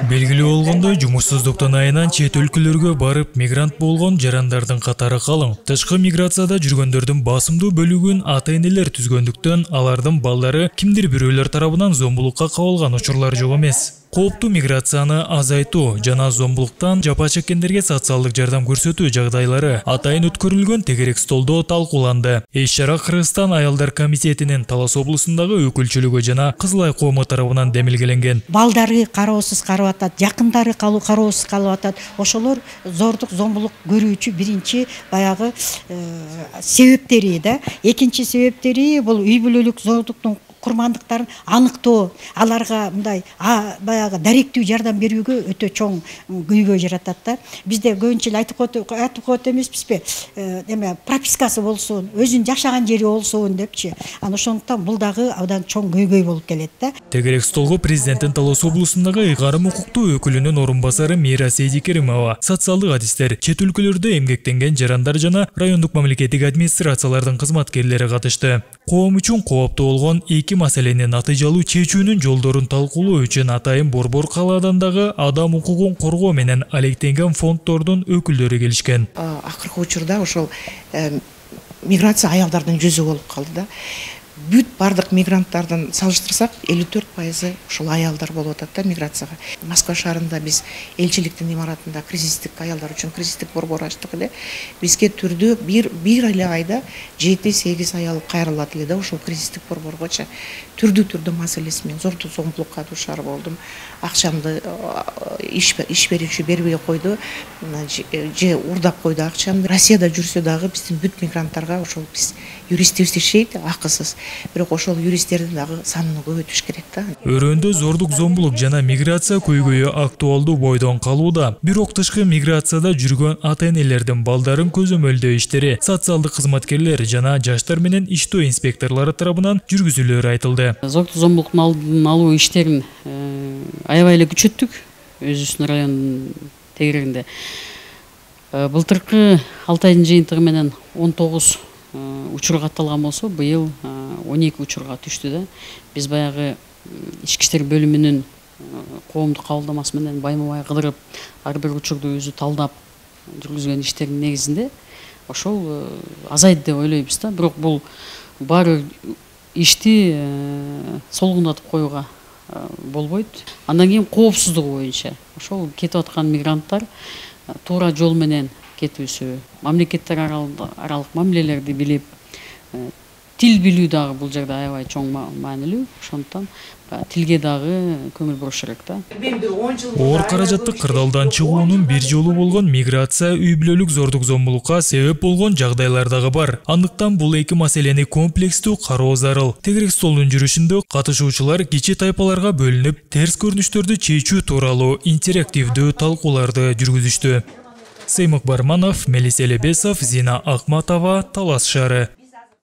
Белгилүү болгондой, жумушсуздуктан айынан чет өлкөлөргө барып мигрант болгон жарандардын катары калың. Тышкы миграцияда жүргөндөрдүн басымдуу бөлүгүн ата-энелер түзгөндүктөн, алардын балдары кимдир бирөөлөр тарабынан зомбулукка кабылган учурлар жок эмес. Кооптуу миграцияны азайтуу жана зомбулуктан жапа чеккендерге социалдык жардам көрсөтүү жагдайлары атайын өткөрүлгөн тегерек столдо талкууланды. Иш-чара Кыргызстан аялдар комитетинин Талас облусундагы өкүлчүлүгү жана Кызыл Ай коому тарабынан демилгеленген. Балдары кароосуз калып атат, жакындары кароосуз калып атат. Ошолор зордук, зомбулук көрүүчү биринчи баягы себептери да. Экинчи себептери бул үй бүлөлүк зордуктун курмандыктарын аныктоо, аларга мындай баягы даректүү жардам берүүгө өтө чоң көйгөй жаратат да. Бизде көбүнчө айтып коет эмеспизби? Эме пропискасы болсун, өзүнүн жашаган жери болсун депчи. Аны ошондуктан бул дагы абдан чоң көйгөй болуп келет да. Тегерек столго президенттин Талас облусундагы ыйгарым укуктуу өкүлүнүн орун басары Мира Сейдикеримова, социалдык адистер, чет өлкөлөрдө эмгектенген жарандар жана райондук мамлекеттик администрациялардын кызматкерлери катышты. Коом үчүн кооптуу болгон эки маселени натыйжалуу чечүүнүн жолдорун талкуулоо үчүн атайын Борбор калаадандагы адам укугун коргоо менен алектенген фонддордун өкүлдөрү келишкен. Акыркы учурда ошол миграция аялдардын жүзү болуп калды да. Бүт бардык мигранттардын салыштырсак 54% ошол аялдар болуп атат да миграцияга. Москва шаарында биз элчиликтин имаратында кризистик аялдар үчүн кризистик борбор ачтык эле. Бизге түрдө бир эле айда 7-8 аял кайрылат эле да ошол кризистик борборгоча. Түрдүү маселеси менен зордук зомбулукка дуушар болдум. Акчамды иш берүүчү бербей койду, же урдап койду акчамды. Россияда жүрсө дагы биздин бүт мигранттарга ошол биз юристибиз ишейт акысыз. Бирок ошол юристтердин дагы санын көбөйтүш керек да. Өрөөндө зордук, зомбулук жана миграция көйгөйү актуалдуу бойдон калууда. Бирок тышкы миграцияда жүргөн ата-энелердин балдарын көзөмөлдөө иштери социалдык кызматкерлер жана жаштар менен иштөө инспекторлору тарабынан жүргүзүлөөрү айтылды. Зордук, зомбулуктун алдын алуу иштерин аябай эле күчөттүк өзүбүздүн райондун тегерегинде. Былтыркы 6 айдын жыйынтыгы менен 19 учур катталган болсо, быйыл 12 учурга түштү да. Биз баягы ички иштер бөлүмүнүн коомдук кабылдамасы менен байма-бай кыдырып, ар бир учурду өзү талдап жүргүзгөн иштердин негизинде ошол азайды деп ойлойбуз да. Бирок бул баары ишти солгундатып коюуга болбойт. Андан кийин коопсуздугу боюнча ошол кетип аткан мигранттар туура жол менен кетүүсү, мамлекеттер аралык мамилелерди билип, тил билүү дагы бул жерде аябай чоң маанилүү. Ошондуктан тилге дагы көңүл буруш керек да. Оор каражатты кырдаалдан чыгуунун бир жолу болгон миграция үй бүлөлүк зордук, зомбулукка себеп болгон жагдайлар дагы бар. Андыктан бул эки маселени комплекстүү кароо зарыл. Тегерек столдун жүрүшүндө катышуучулар кичи тайпаларга бөлүнүп, терс көрүнүштөрдү чечүү тууралуу интерактивдүү талкууларды жүргүзүштү. Сеймук Барманов, Мелис Элебесов, Зина Акматова, Талас шаары.